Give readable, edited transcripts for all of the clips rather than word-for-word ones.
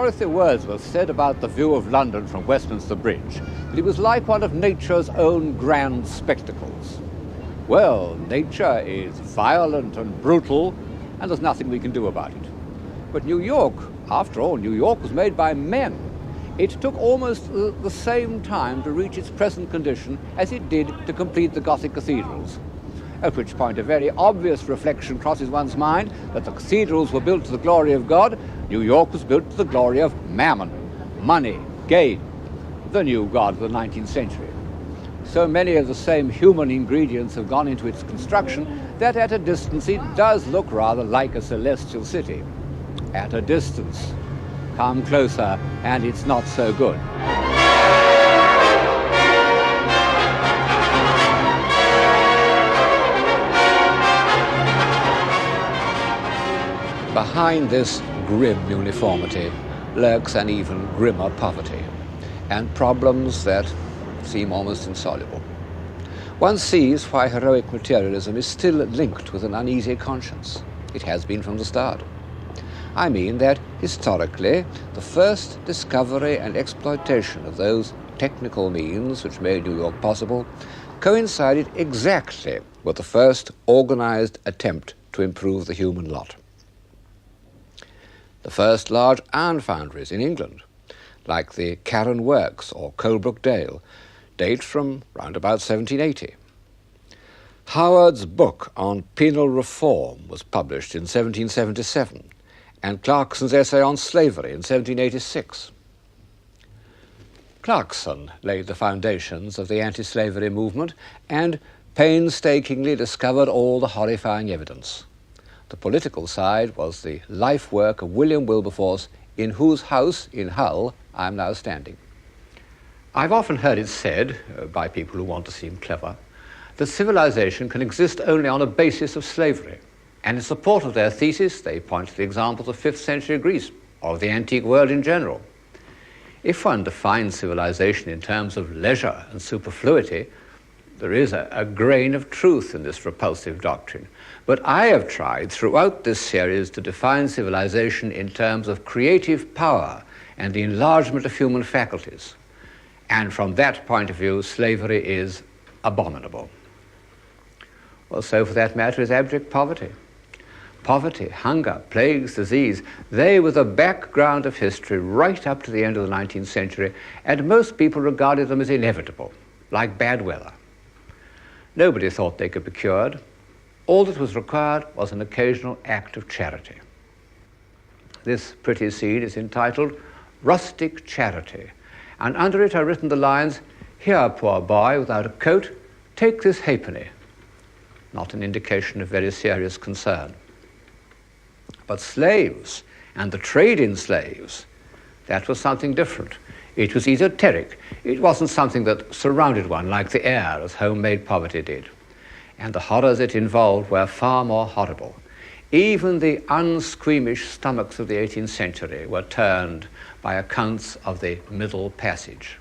Dorothy Wordsworth said about the view of London from Westminster Bridge that it was like one of nature's own grand spectacles. Well, nature is violent and brutal, and there's nothing we can do about it. But New York, after all, New York was made by men. It took almost the same time to reach its present condition as it did to complete the Gothic cathedrals. At which point a very obvious reflection crosses one's mind that the cathedrals were built to the glory of God, New York was built to the glory of mammon, money, gain, the new god of the 19th century. So many of the same human ingredients have gone into its construction that at a distance it does look rather like a celestial city. At a distance. Come closer and it's not so good. Behind this grim uniformity lurks an even grimmer poverty, and problems that seem almost insoluble. One sees why heroic materialism is still linked with an uneasy conscience. It has been from the start. I mean that, historically, the first discovery and exploitation of those technical means which made New York possible coincided exactly with the first organized attempt to improve the human lot. The first large iron foundries in England, like the Carron Works or Colebrook Dale, date from round about 1780. Howard's book on penal reform was published in 1777, and Clarkson's essay on slavery in 1786. Clarkson laid the foundations of the anti-slavery movement and painstakingly discovered all the horrifying evidence. The political side was the life work of William Wilberforce, in whose house in Hull I'm now standing. I've often heard it said, by people who want to seem clever, that civilization can exist only on a basis of slavery. And in support of their thesis, they point to the examples of 5th century Greece, or of the antique world in general. If one defines civilization in terms of leisure and superfluity, there is a grain of truth in this repulsive doctrine. But I have tried throughout this series to define civilization in terms of creative power and the enlargement of human faculties. And from that point of view, slavery is abominable. Well, so for that matter is abject poverty. Poverty, hunger, plagues, disease, they were the background of history right up to the end of the 19th century, and most people regarded them as inevitable, like bad weather. Nobody thought they could be cured. All that was required was an occasional act of charity. This pretty scene is entitled Rustic Charity, and under it are written the lines, "Here, poor boy without a coat, take this halfpenny." Not an indication of very serious concern. But slaves and the trade in slaves, that was something different. It was esoteric. It wasn't something that surrounded one like the air, as homemade poverty did. And the horrors it involved were far more horrible. Even the unsqueamish stomachs of the 18th century were turned by accounts of the Middle Passage.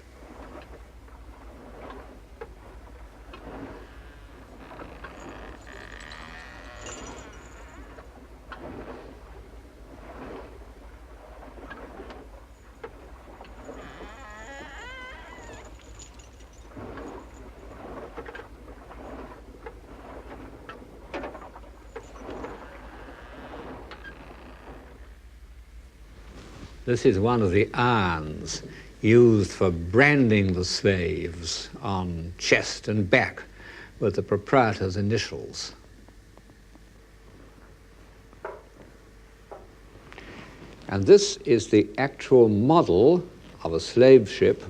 This is one of the irons used for branding the slaves on chest and back with the proprietor's initials. And this is the actual model of a slave ship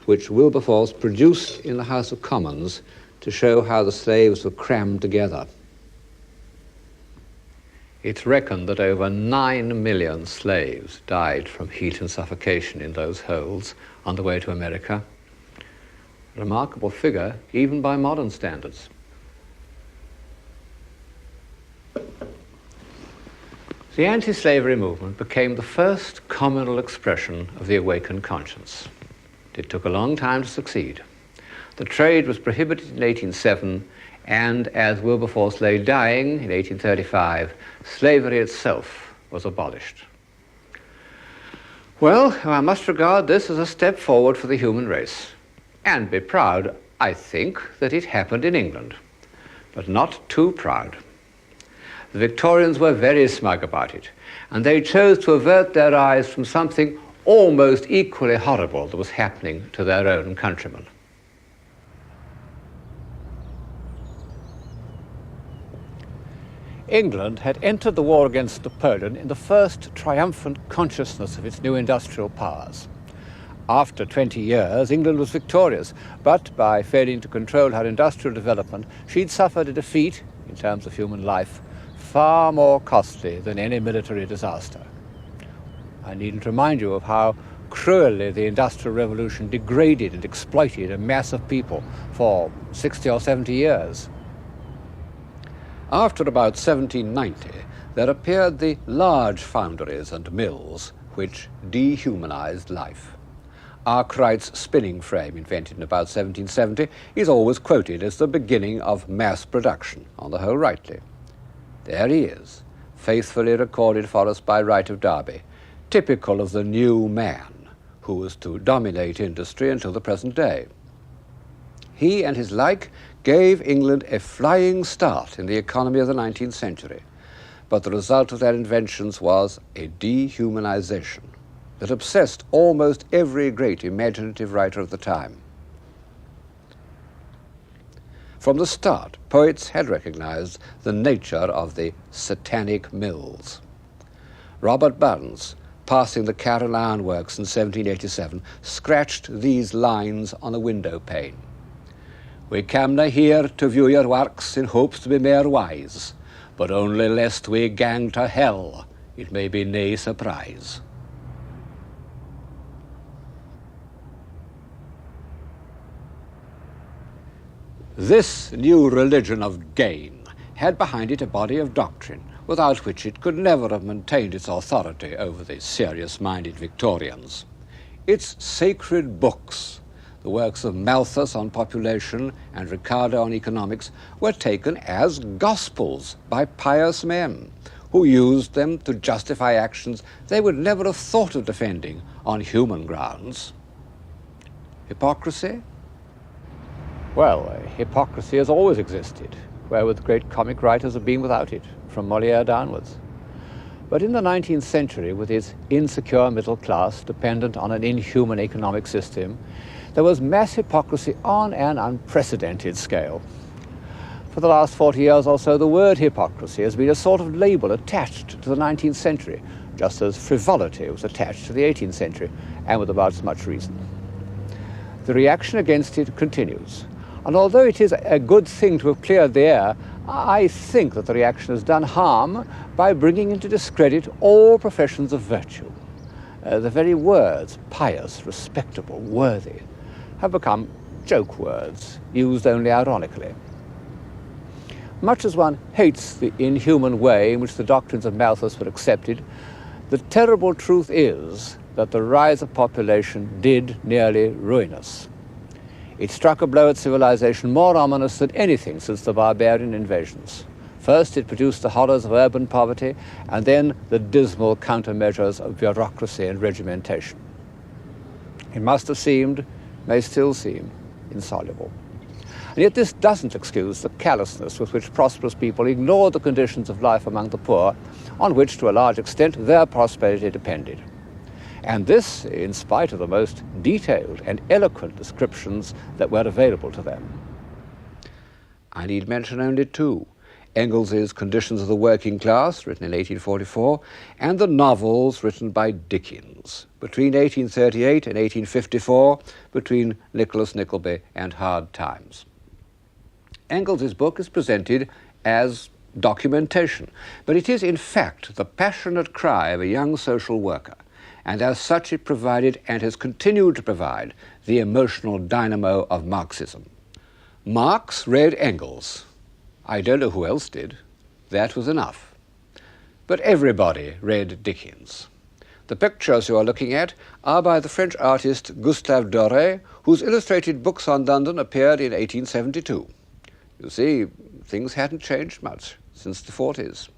which Wilberforce produced in the House of Commons to show how the slaves were crammed together. It's reckoned that over 9 million slaves died from heat and suffocation in those holds on the way to America. A remarkable figure, even by modern standards. The anti-slavery movement became the first communal expression of the awakened conscience. It took a long time to succeed. The trade was prohibited in 1807, and as Wilberforce lay dying in 1835, slavery itself was abolished. Well, I must regard this as a step forward for the human race, and be proud, I think, that it happened in England, but not too proud. The Victorians were very smug about it, and they chose to avert their eyes from something almost equally horrible that was happening to their own countrymen. England had entered the war against Napoleon in the first triumphant consciousness of its new industrial powers. After 20 years, England was victorious, but by failing to control her industrial development, she'd suffered a defeat, in terms of human life, far more costly than any military disaster. I needn't remind you of how cruelly the Industrial Revolution degraded and exploited a mass of people for 60 or 70 years. After about 1790, there appeared the large foundries and mills which dehumanized life. Arkwright's spinning frame, invented in about 1770, is always quoted as the beginning of mass production, on the whole rightly. There he is, faithfully recorded for us by Wright of Derby, typical of the new man who was to dominate industry until the present day. He and his like gave England a flying start in the economy of the 19th century, but the result of their inventions was a dehumanization that obsessed almost every great imaginative writer of the time. From the start, poets had recognized the nature of the satanic mills. Robert Burns, passing the Carroll Iron Works in 1787, scratched these lines on a window pane. "We camna here to view your works in hopes to be mair wise, but only lest we gang to hell, it may be nae surprise." This new religion of gain had behind it a body of doctrine, without which it could never have maintained its authority over the serious-minded Victorians. Its sacred books, the works of Malthus on population and Ricardo on economics, were taken as gospels by pious men who used them to justify actions they would never have thought of defending on human grounds. Hypocrisy? Well, hypocrisy has always existed, wherewith great comic writers have been without it, from Molière downwards. But in the 19th century, with its insecure middle class dependent on an inhuman economic system, there was mass hypocrisy on an unprecedented scale. For the last 40 years or so, the word hypocrisy has been a sort of label attached to the 19th century, just as frivolity was attached to the 18th century, and with about as much reason. The reaction against it continues. And although it is a good thing to have cleared the air, I think that the reaction has done harm by bringing into discredit all professions of virtue. The very words pious, respectable, worthy have become joke words, used only ironically. Much as one hates the inhuman way in which the doctrines of Malthus were accepted, the terrible truth is that the rise of population did nearly ruin us. It struck a blow at civilization more ominous than anything since the barbarian invasions. First, it produced the horrors of urban poverty, and then the dismal countermeasures of bureaucracy and regimentation. It must have seemed, may still seem, insoluble. And yet this doesn't excuse the callousness with which prosperous people ignored the conditions of life among the poor, on which, to a large extent, their prosperity depended. And this in spite of the most detailed and eloquent descriptions that were available to them. I need mention only two: Engels's Conditions of the Working Class, written in 1844, and the novels written by Dickens between 1838 and 1854, between Nicholas Nickleby and Hard Times. Engels's book is presented as documentation, but it is in fact the passionate cry of a young social worker, and as such it provided and has continued to provide the emotional dynamo of Marxism. Marx read Engels. I don't know who else did. That was enough. But everybody read Dickens. The pictures you are looking at are by the French artist Gustave Doré, whose illustrated books on London appeared in 1872. You see, things hadn't changed much since the 40s.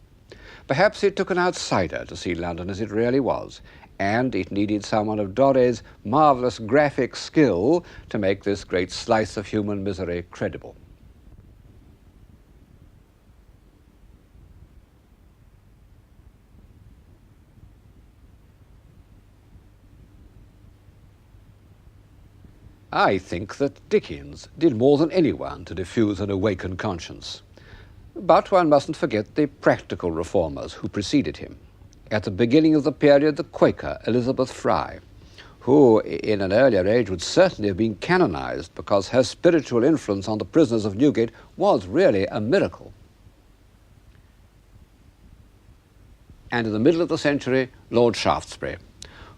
Perhaps it took an outsider to see London as it really was, and it needed someone of Dorré's marvellous graphic skill to make this great slice of human misery credible. I think that Dickens did more than anyone to diffuse an awakened conscience. But one mustn't forget the practical reformers who preceded him. At the beginning of the period, the Quaker Elizabeth Fry, who in an earlier age would certainly have been canonized because her spiritual influence on the prisoners of Newgate was really a miracle. And in the middle of the century, Lord Shaftesbury,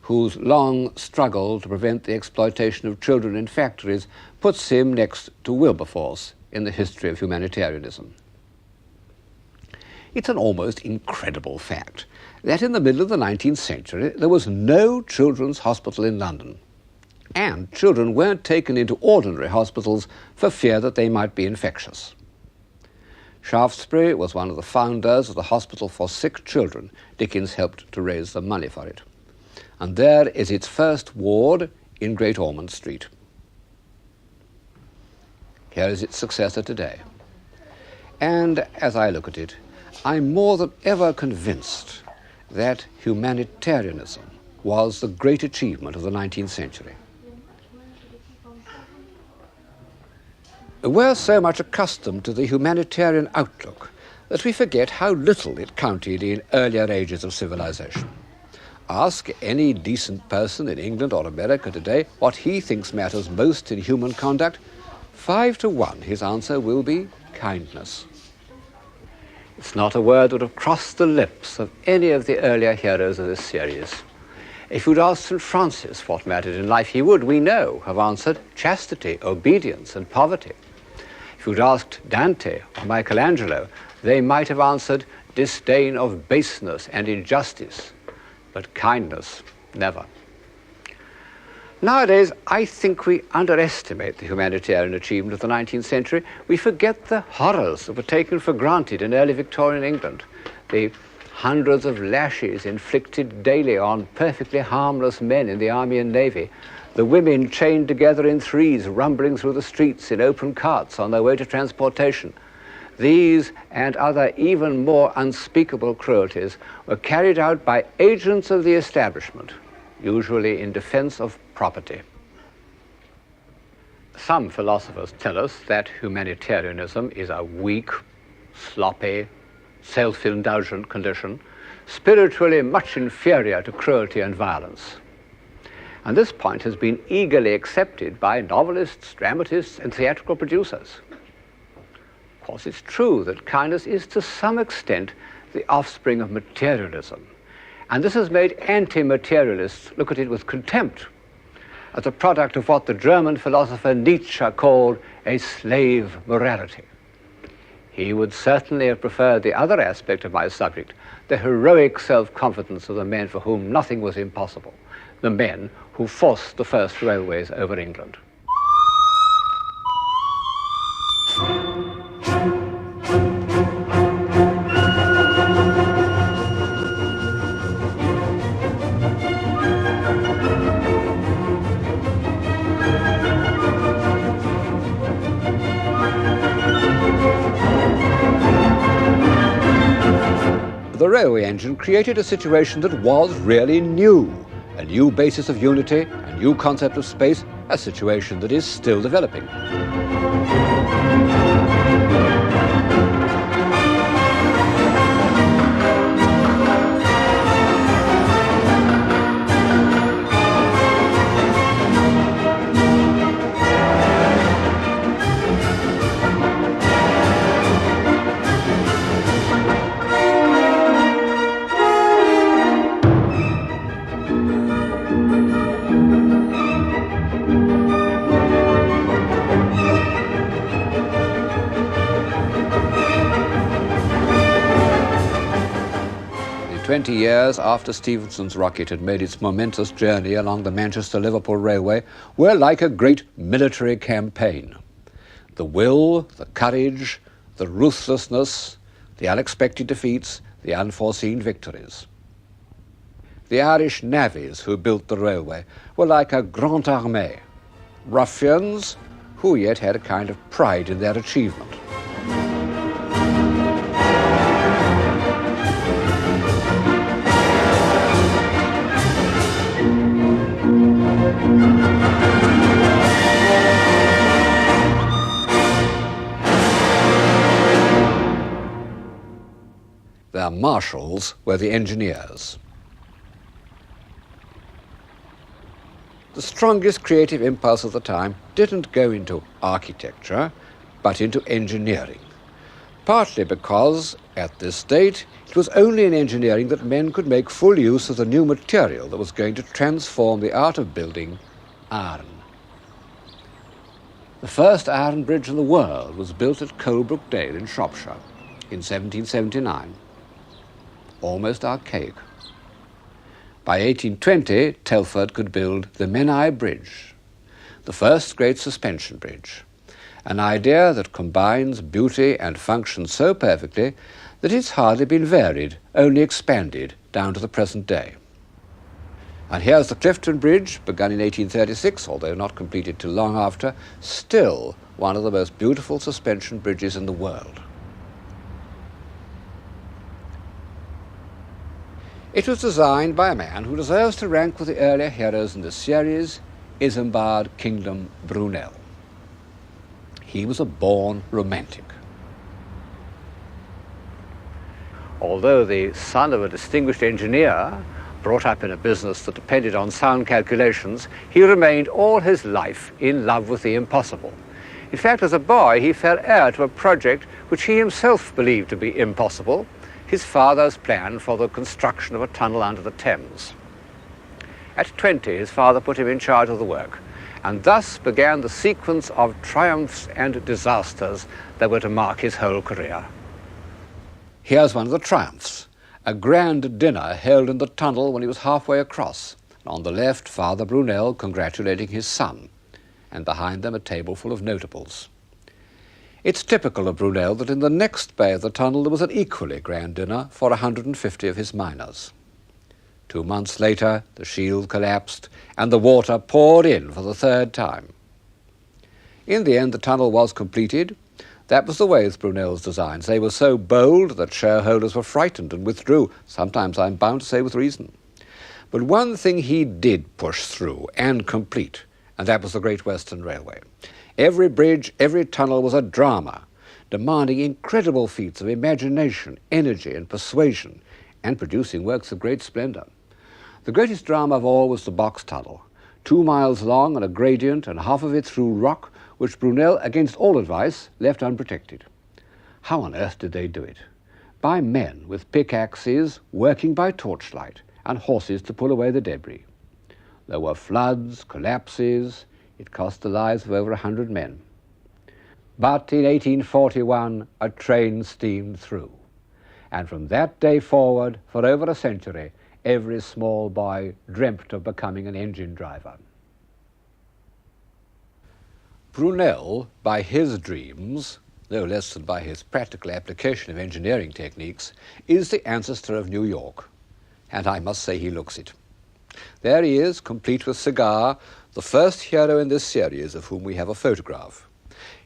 whose long struggle to prevent the exploitation of children in factories puts him next to Wilberforce in the history of humanitarianism. It's an almost incredible fact that in the middle of the 19th century there was no children's hospital in London, and children weren't taken into ordinary hospitals for fear that they might be infectious. Shaftesbury was one of the founders of the Hospital for Sick Children. Dickens helped to raise the money for it. And there is its first ward in Great Ormond Street. Here is its successor today. And as I look at it, I'm more than ever convinced that humanitarianism was the great achievement of the 19th century. We're so much accustomed to the humanitarian outlook that we forget how little it counted in earlier ages of civilization. Ask any decent person in England or America today what he thinks matters most in human conduct. 5 to 1, his answer will be kindness. It's not a word that would have crossed the lips of any of the earlier heroes of this series. If you'd asked St. Francis what mattered in life, he would, we know, have answered chastity, obedience, and poverty. If you'd asked Dante or Michelangelo, they might have answered disdain of baseness and injustice. But kindness, never. Nowadays, I think we underestimate the humanitarian achievement of the 19th century. We forget the horrors that were taken for granted in early Victorian England, the hundreds of lashes inflicted daily on perfectly harmless men in the army and navy, the women chained together in threes, rumbling through the streets in open carts on their way to transportation. These and other even more unspeakable cruelties were carried out by agents of the establishment, usually in defense of property. Some philosophers tell us that humanitarianism is a weak, sloppy, self-indulgent condition, spiritually much inferior to cruelty and violence. And this point has been eagerly accepted by novelists, dramatists, and theatrical producers. Of course, it's true that kindness is to some extent the offspring of materialism, and this has made anti-materialists look at it with contempt as a product of what the German philosopher Nietzsche called a slave morality. He would certainly have preferred the other aspect of my subject, the heroic self-confidence of the men for whom nothing was impossible, the men who forced the first railways over England. The railway engine created a situation that was really new, a new basis of unity, a new concept of space, a situation that is still developing. The 20 years after Stephenson's rocket had made its momentous journey along the Manchester-Liverpool Railway were like a great military campaign. The will, the courage, the ruthlessness, the unexpected defeats, the unforeseen victories. The Irish navvies who built the railway were like a grande armée, ruffians who yet had a kind of pride in their achievement. Their marshals were the engineers. The strongest creative impulse of the time didn't go into architecture, but into engineering, partly because, at this date, it was only in engineering that men could make full use of the new material that was going to transform the art of building, iron. The first iron bridge in the world was built at Colebrook Dale in Shropshire in 1779. Almost archaic. By 1820, Telford could build the Menai Bridge, the first great suspension bridge, an idea that combines beauty and function so perfectly that it's hardly been varied, only expanded down to the present day. And here's the Clifton Bridge, begun in 1836, although not completed till long after, still one of the most beautiful suspension bridges in the world. It was designed by a man who deserves to rank with the earlier heroes in this series, Isambard Kingdom Brunel. He was a born romantic. Although the son of a distinguished engineer, brought up in a business that depended on sound calculations, he remained all his life in love with the impossible. In fact, as a boy, he fell heir to a project which he himself believed to be impossible, his father's plan for the construction of a tunnel under the Thames. At 20, his father put him in charge of the work, and thus began the sequence of triumphs and disasters that were to mark his whole career. Here's one of the triumphs, a grand dinner held in the tunnel when he was halfway across. On the left, Father Brunel congratulating his son, and behind them a table full of notables. It's typical of Brunel that in the next bay of the tunnel there was an equally grand dinner for 150 of his miners. 2 months later, the shield collapsed and the water poured in for the third time. In the end, the tunnel was completed. That was the way with Brunel's designs. They were so bold that shareholders were frightened and withdrew, sometimes, I'm bound to say, with reason. But one thing he did push through and complete, and that was the Great Western Railway. Every bridge, every tunnel was a drama, demanding incredible feats of imagination, energy, and persuasion, and producing works of great splendor. The greatest drama of all was the box tunnel, 2 miles long and a gradient, and half of it through rock, which Brunel, against all advice, left unprotected. How on earth did they do it? By men with pickaxes, working by torchlight, and horses to pull away the debris. There were floods, collapses. It cost the lives of over 100 men. But in 1841, a train steamed through. And from that day forward, for over a century, every small boy dreamt of becoming an engine driver. Brunel, by his dreams, no less than by his practical application of engineering techniques, is the ancestor of New York. And I must say he looks it. There he is, complete with cigar, the first hero in this series of whom we have a photograph.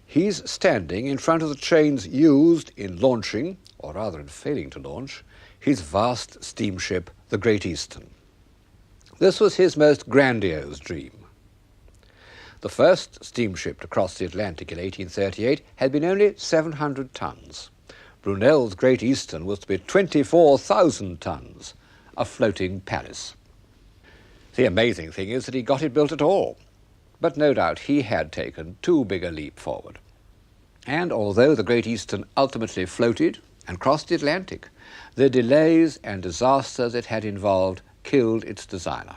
He's standing in front of the trains used in launching, or rather in failing to launch, his vast steamship, the Great Eastern. This was his most grandiose dream. The first steamship to cross the Atlantic in 1838 had been only 700 tons. Brunel's Great Eastern was to be 24,000 tons, a floating palace. The amazing thing is that he got it built at all. But no doubt he had taken too big a leap forward. And although the Great Eastern ultimately floated and crossed the Atlantic, the delays and disasters it had involved killed its designer.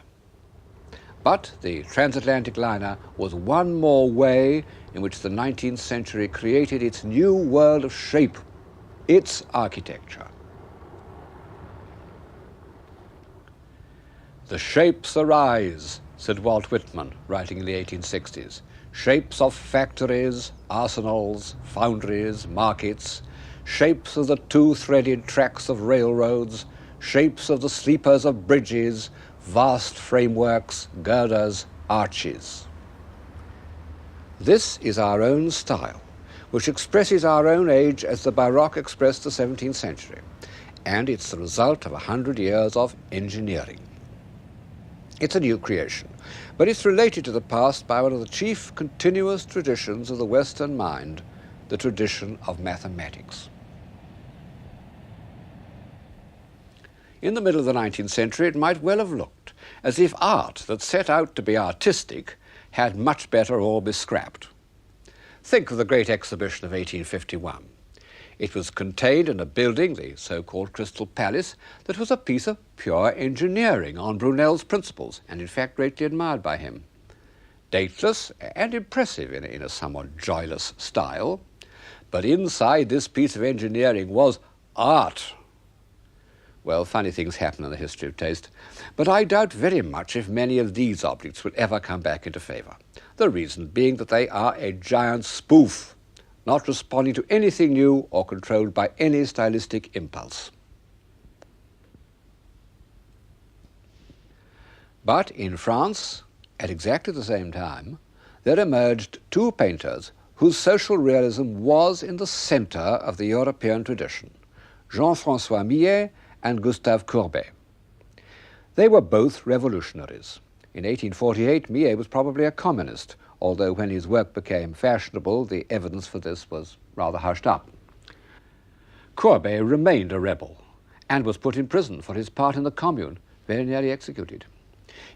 But the transatlantic liner was one more way in which the 19th century created its new world of shape, its architecture. The shapes arise, said Walt Whitman, writing in the 1860s. Shapes of factories, arsenals, foundries, markets, shapes of the two-threaded tracks of railroads, shapes of the sleepers of bridges, vast frameworks, girders, arches. This is our own style, which expresses our own age as the Baroque expressed the 17th century, and it's the result of 100 years of engineering. It's a new creation, but it's related to the past by one of the chief continuous traditions of the Western mind, the tradition of mathematics. In the middle of the 19th century, it might well have looked as if art that set out to be artistic had much better all be scrapped. Think of the great exhibition of 1851. It was contained in a building, the so-called Crystal Palace, that was a piece of pure engineering on Brunel's principles, and in fact greatly admired by him. Dateless and impressive in a somewhat joyless style, but inside this piece of engineering was art. Well, funny things happen in the history of taste, but I doubt very much if many of these objects will ever come back into favour. The reason being that they are a giant spoof, not responding to anything new or controlled by any stylistic impulse. But in France, at exactly the same time, there emerged two painters whose social realism was in the centre of the European tradition, Jean-François Millet and Gustave Courbet. They were both revolutionaries. In 1848, Millet was probably a communist, although when his work became fashionable, the evidence for this was rather hushed up. Courbet remained a rebel and was put in prison for his part in the Commune, very nearly executed.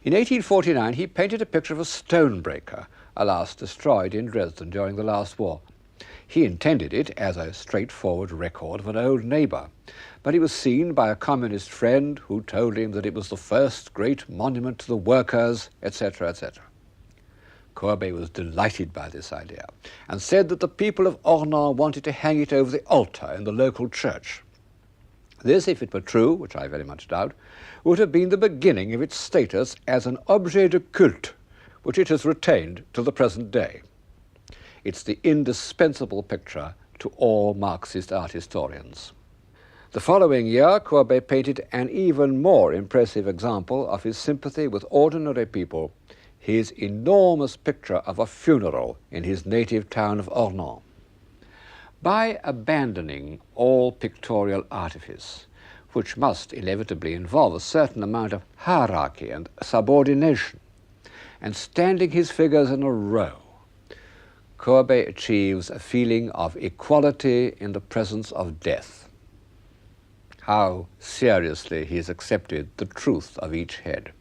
In 1849, he painted a picture of a stonebreaker, alas destroyed in Dresden during the last war. He intended it as a straightforward record of an old neighbour, but he was seen by a communist friend who told him that it was the first great monument to the workers, etc., etc. Courbet was delighted by this idea and said that the people of Ornans wanted to hang it over the altar in the local church. This, if it were true, which I very much doubt, would have been the beginning of its status as an objet de culte, which it has retained to the present day. It's the indispensable picture to all Marxist art historians. The following year, Courbet painted an even more impressive example of his sympathy with ordinary people, his enormous picture of a funeral in his native town of Ornans. By abandoning all pictorial artifice, which must inevitably involve a certain amount of hierarchy and subordination, and standing his figures in a row, Courbet achieves a feeling of equality in the presence of death. How seriously he has accepted the truth of each head.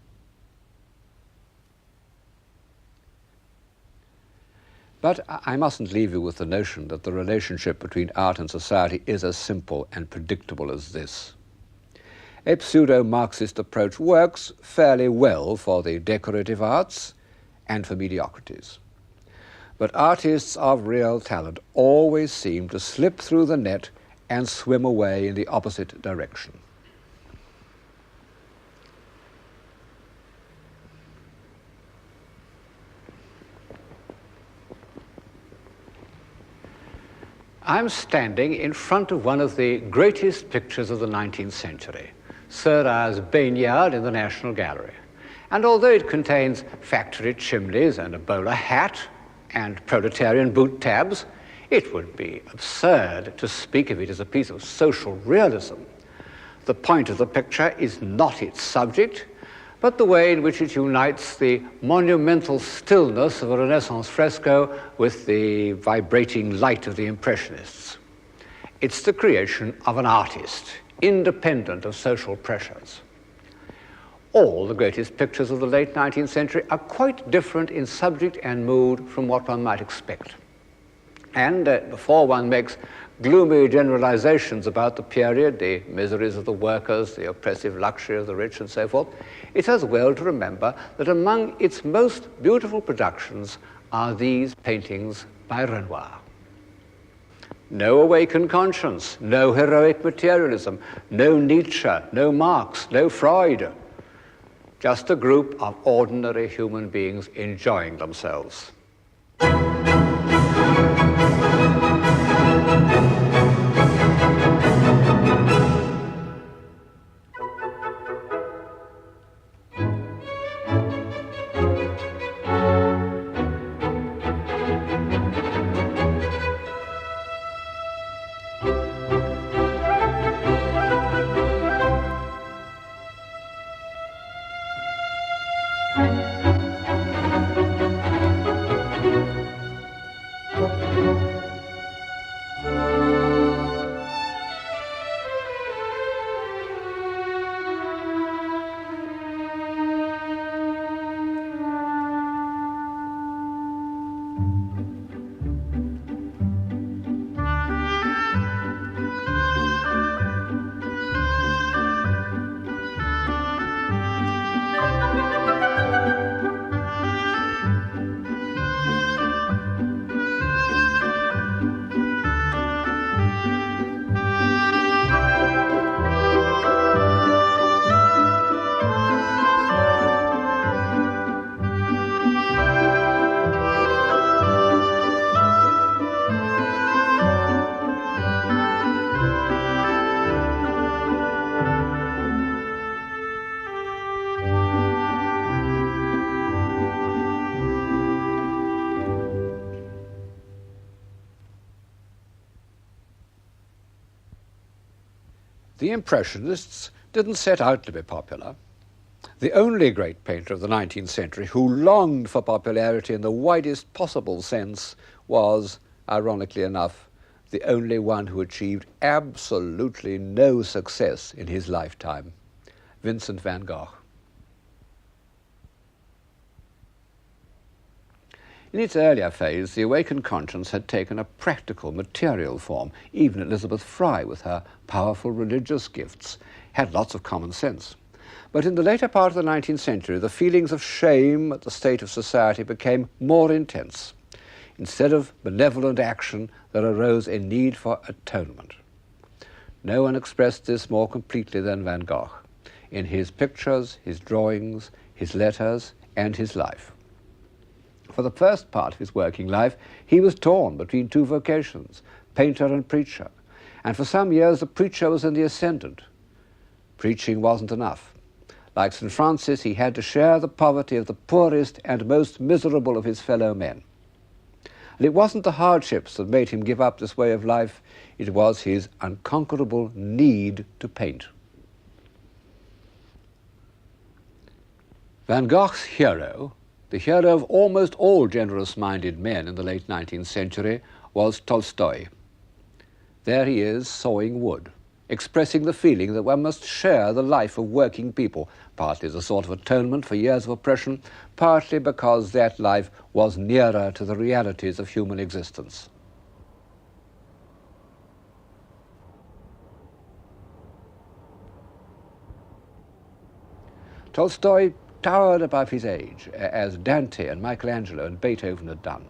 But I mustn't leave you with the notion that the relationship between art and society is as simple and predictable as this. A pseudo-Marxist approach works fairly well for the decorative arts and for mediocrities. But artists of real talent always seem to slip through the net and swim away in the opposite direction. I'm standing in front of one of the greatest pictures of the 19th century, Seurat's Baignade in the National Gallery. And although it contains factory chimneys and a bowler hat and proletarian boot tabs, it would be absurd to speak of it as a piece of social realism. The point of the picture is not its subject, but the way in which it unites the monumental stillness of a Renaissance fresco with the vibrating light of the Impressionists. It's the creation of an artist, independent of social pressures. All the greatest pictures of the late 19th century are quite different in subject and mood from what one might expect. And before one makes gloomy generalizations about the period, the miseries of the workers, the oppressive luxury of the rich, and so forth, it's as well to remember that among its most beautiful productions are these paintings by Renoir. No awakened conscience, no heroic materialism, no Nietzsche, no Marx, no Freud. Just a group of ordinary human beings enjoying themselves. The Impressionists didn't set out to be popular. The only great painter of the 19th century who longed for popularity in the widest possible sense was, ironically enough, the only one who achieved absolutely no success in his lifetime, Vincent van Gogh. In its earlier phase, the awakened conscience had taken a practical, material form. Even Elizabeth Fry, with her powerful religious gifts, had lots of common sense. But in the later part of the 19th century, the feelings of shame at the state of society became more intense. Instead of benevolent action, there arose a need for atonement. No one expressed this more completely than Van Gogh, in his pictures, his drawings, his letters, and his life. For the first part of his working life, he was torn between two vocations, painter and preacher, and for some years the preacher was in the ascendant. Preaching wasn't enough. Like St. Francis, he had to share the poverty of the poorest and most miserable of his fellow men. And it wasn't the hardships that made him give up this way of life, it was his unconquerable need to paint. Van Gogh's hero, the hero of almost all generous-minded men in the late 19th century, was Tolstoy. There he is, sawing wood, expressing the feeling that one must share the life of working people, partly as a sort of atonement for years of oppression, partly because that life was nearer to the realities of human existence. Tolstoy towered above his age, as Dante and Michelangelo and Beethoven had done.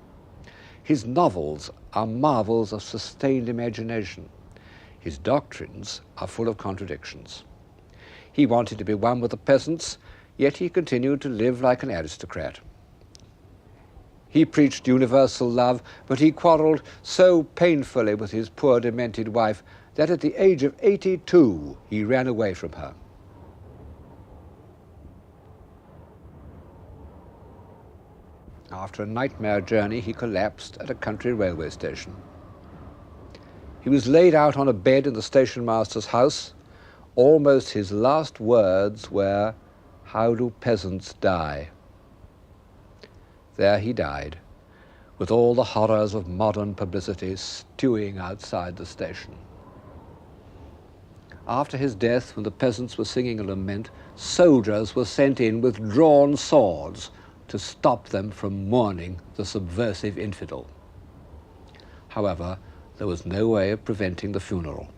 His novels are marvels of sustained imagination. His doctrines are full of contradictions. He wanted to be one with the peasants, yet he continued to live like an aristocrat. He preached universal love, but he quarreled so painfully with his poor demented wife that at the age of 82 he ran away from her. After a nightmare journey, he collapsed at a country railway station. He was laid out on a bed in the station master's house. Almost his last words were, "How do peasants die?" There he died, with all the horrors of modern publicity stewing outside the station. After his death, when the peasants were singing a lament, soldiers were sent in with drawn swords to stop them from mourning the subversive infidel. However, there was no way of preventing the funeral.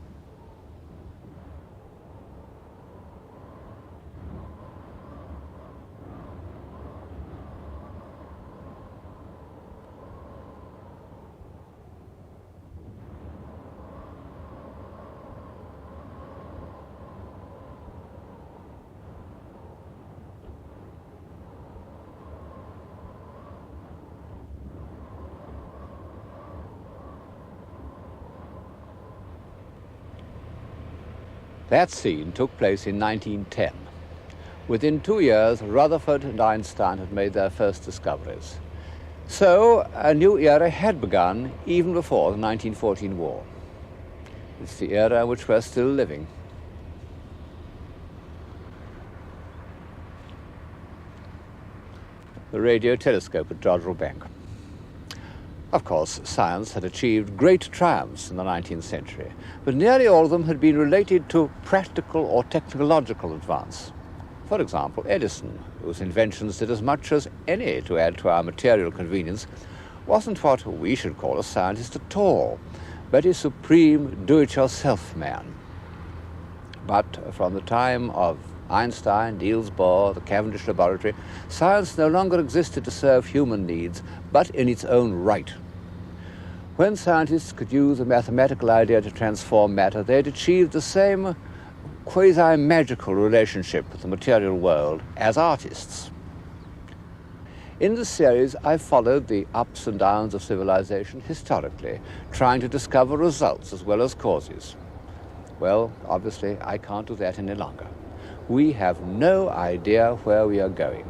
That scene took place in 1910. Within 2 years, Rutherford and Einstein had made their first discoveries. So a new era had begun even before the 1914 war. It's the era in which we're still living. The radio telescope at Jodrell Bank. Of course, science had achieved great triumphs in the 19th century, but nearly all of them had been related to practical or technological advance. For example, Edison, whose inventions did as much as any to add to our material convenience, wasn't what we should call a scientist at all, but a supreme do-it-yourself man. But from the time of Einstein, Niels Bohr, the Cavendish Laboratory, science no longer existed to serve human needs, but in its own right. When scientists could use a mathematical idea to transform matter, they had achieved the same quasi-magical relationship with the material world as artists. In this series, I followed the ups and downs of civilization historically, trying to discover results as well as causes. Well, obviously, I can't do that any longer. We have no idea where we are going.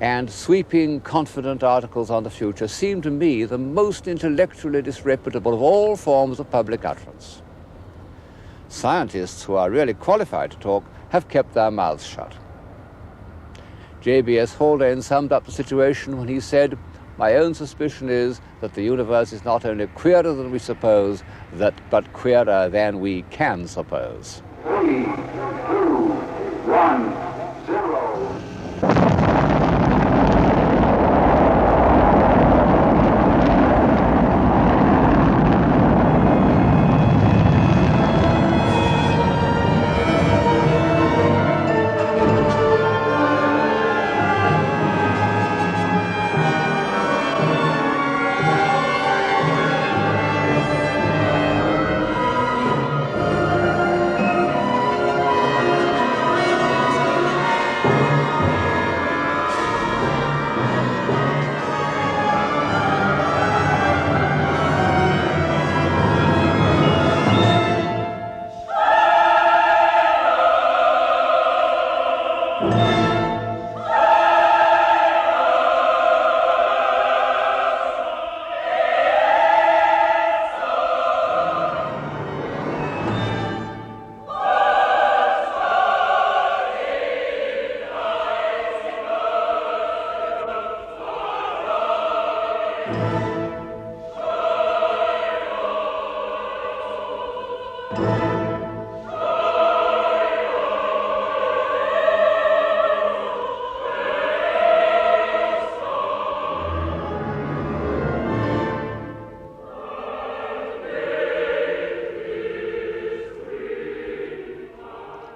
And sweeping, confident articles on the future seem to me the most intellectually disreputable of all forms of public utterance. Scientists who are really qualified to talk have kept their mouths shut. J.B.S. Haldane summed up the situation when he said, "My own suspicion is that the universe is not only queerer than we suppose, but queerer than we can suppose." 3, 2, 1, 0.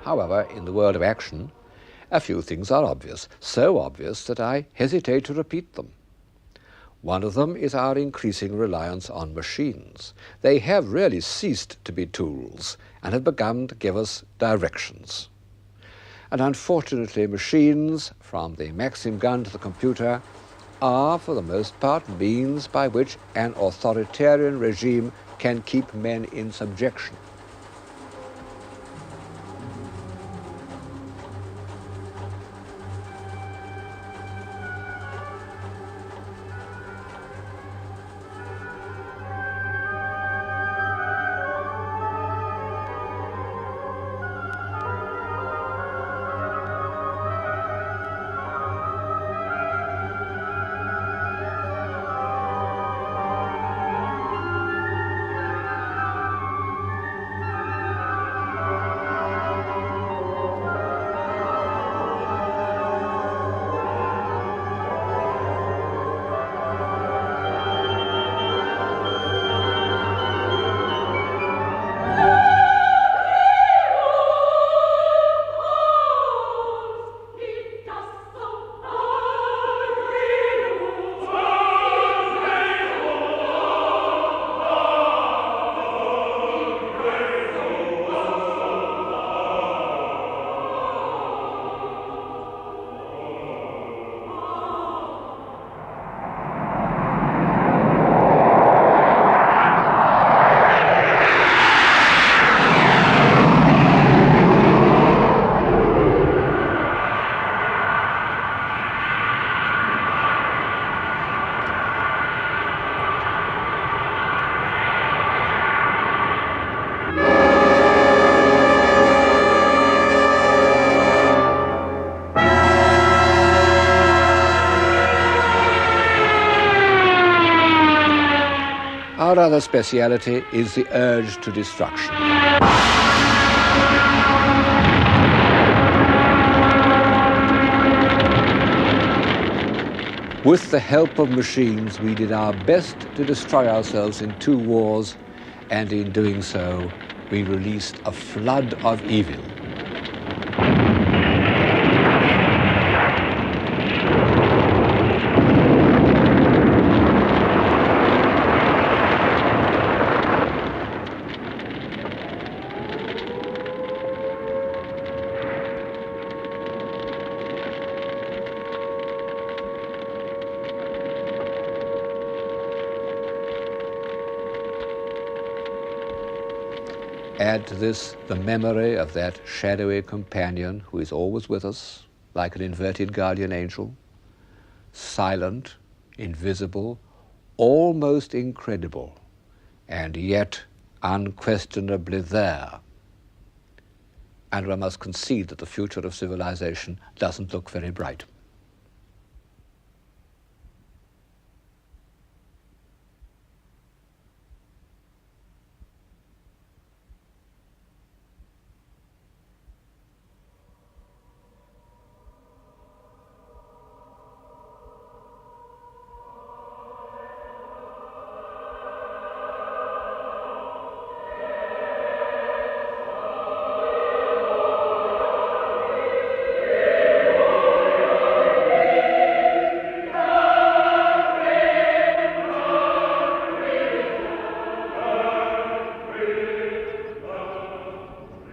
However, in the world of action, a few things are obvious, so obvious that I hesitate to repeat them. One of them is our increasing reliance on machines. They have really ceased to be tools and have begun to give us directions. And unfortunately, machines, from the Maxim gun to the computer, are, for the most part, means by which an authoritarian regime can keep men in subjection. Our other speciality is the urge to destruction. With the help of machines, we did our best to destroy ourselves in 2 wars, and in doing so, we released a flood of evil. Add to this the memory of that shadowy companion who is always with us, like an inverted guardian angel, silent, invisible, almost incredible, and yet unquestionably there, and one must concede that the future of civilization doesn't look very bright.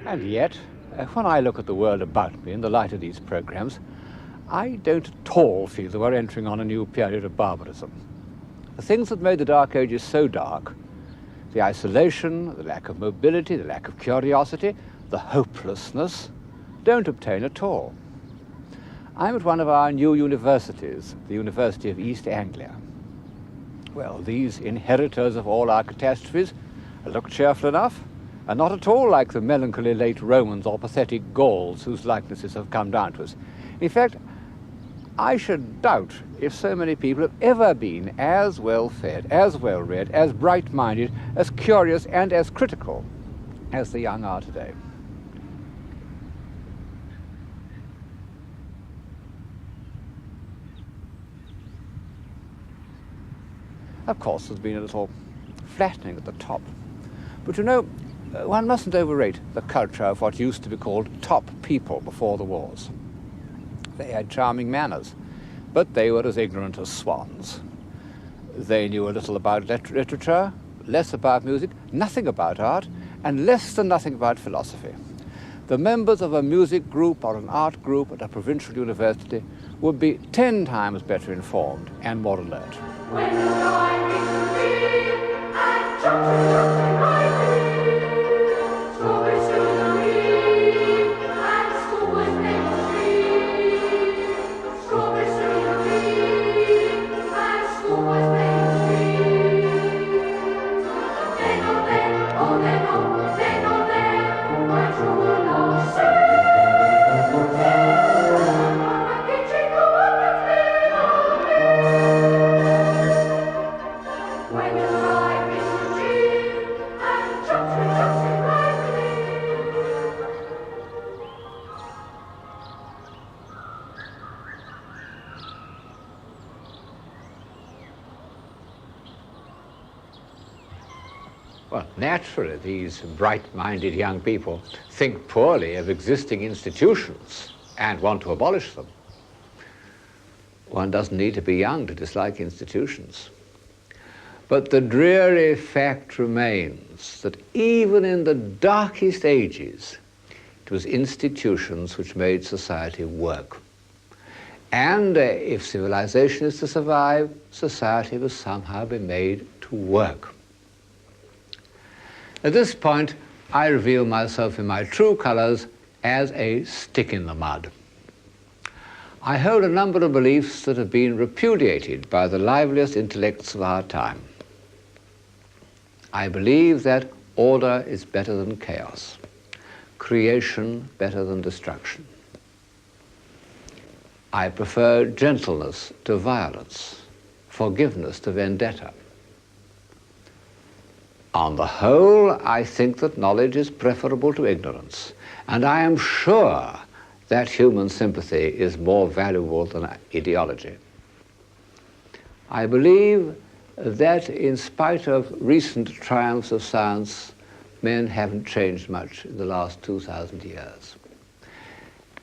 And yet, when I look at the world about me in the light of these programs, I don't at all feel that we're entering on a new period of barbarism. The things that made the Dark Ages so dark, the isolation, the lack of mobility, the lack of curiosity, the hopelessness, don't obtain at all. I'm at one of our new universities, the University of East Anglia. Well, these inheritors of all our catastrophes look cheerful enough, and not at all like the melancholy late Romans or pathetic Gauls whose likenesses have come down to us. In fact, I should doubt if so many people have ever been as well-fed, as well-read, as bright-minded, as curious and as critical as the young are today. Of course, there's been a little flattening at the top. But you know, one mustn't overrate the culture of what used to be called top people before the wars. They had charming manners, but they were as ignorant as swans. They knew a little about literature, less about music, nothing about art, and less than nothing about philosophy. The members of a music group or an art group at a provincial university would be 10 times better informed and more alert. When the sky is green and jump, strawberries through the green and schoolboys playing the street. Strawberries through the green and schoolboys playing the street. Then, oh then, oh then, oh then, oh then, my true love sings. When the sky is green and jumps Well, naturally, these bright-minded young people think poorly of existing institutions and want to abolish them. One doesn't need to be young to dislike institutions. But the dreary fact remains that even in the darkest ages, it was institutions which made society work. And if civilization is to survive, society must somehow be made to work. At this point, I reveal myself in my true colors as a stick in the mud. I hold a number of beliefs that have been repudiated by the liveliest intellects of our time. I believe that order is better than chaos, creation better than destruction. I prefer gentleness to violence, forgiveness to vendetta. On the whole, I think that knowledge is preferable to ignorance, and I am sure that human sympathy is more valuable than ideology. I believe that in spite of recent triumphs of science, men haven't changed much in the last 2,000 years.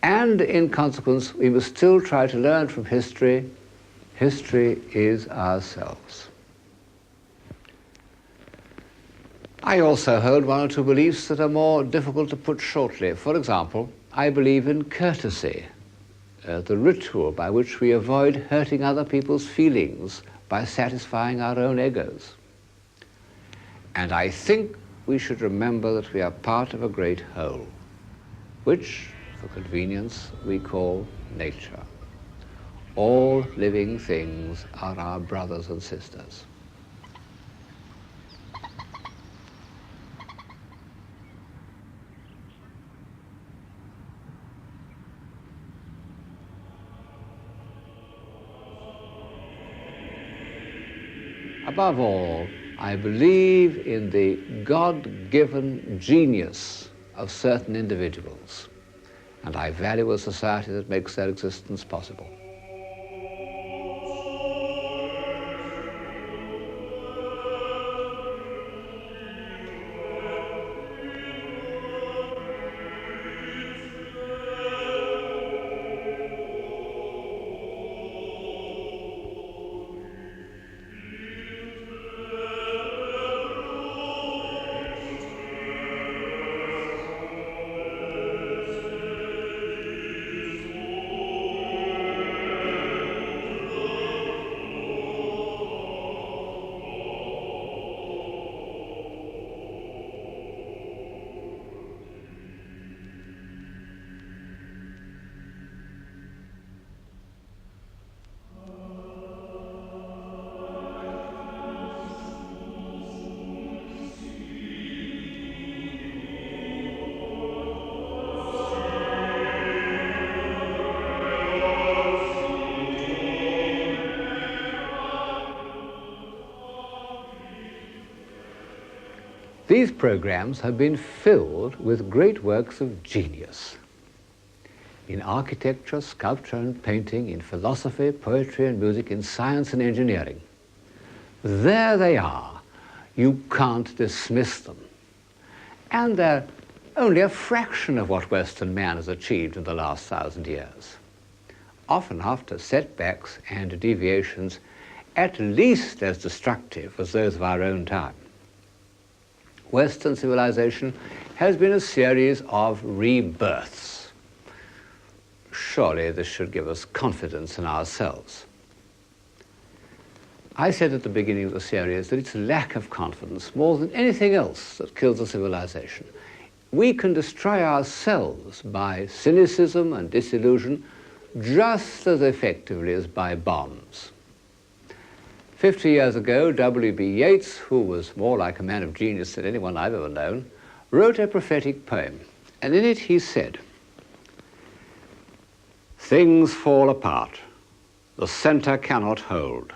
And in consequence, we must still try to learn from history. History is ourselves. I also hold one or two beliefs that are more difficult to put shortly. For example, I believe in courtesy, the ritual by which we avoid hurting other people's feelings by satisfying our own egos. And I think we should remember that we are part of a great whole, which, for convenience, we call nature. All living things are our brothers and sisters. Above all, I believe in the God-given genius of certain individuals, and I value a society that makes their existence possible. These programs have been filled with great works of genius. In architecture, sculpture and painting, in philosophy, poetry and music, in science and engineering. There they are. You can't dismiss them. And they're only a fraction of what Western man has achieved in the last 1,000 years. Often after setbacks and deviations at least as destructive as those of our own time. Western civilization has been a series of rebirths. Surely this should give us confidence in ourselves. I said at the beginning of the series that it's lack of confidence more than anything else that kills a civilization. We can destroy ourselves by cynicism and disillusion just as effectively as by bombs. 50 years ago, W.B. Yeats, who was more like a man of genius than anyone I've ever known, wrote a prophetic poem, and in it he said, "Things fall apart, the center cannot hold.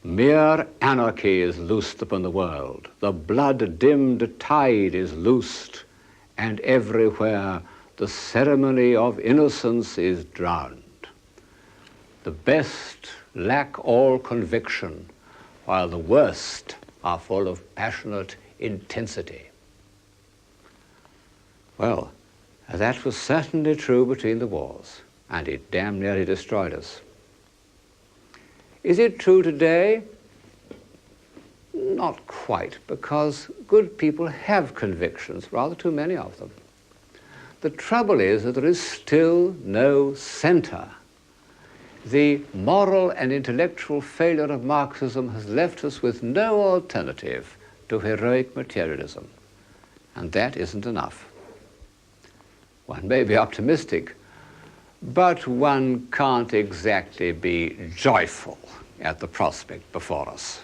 Mere anarchy is loosed upon the world, the blood-dimmed tide is loosed, and everywhere the ceremony of innocence is drowned. The best lack all conviction, while the worst are full of passionate intensity." Well, that was certainly true between the wars, and it damn nearly destroyed us. Is it true today? Not quite, because good people have convictions, rather too many of them. The trouble is that there is still no center. The moral and intellectual failure of Marxism has left us with no alternative to heroic materialism, and that isn't enough. One may be optimistic, but one can't exactly be joyful at the prospect before us.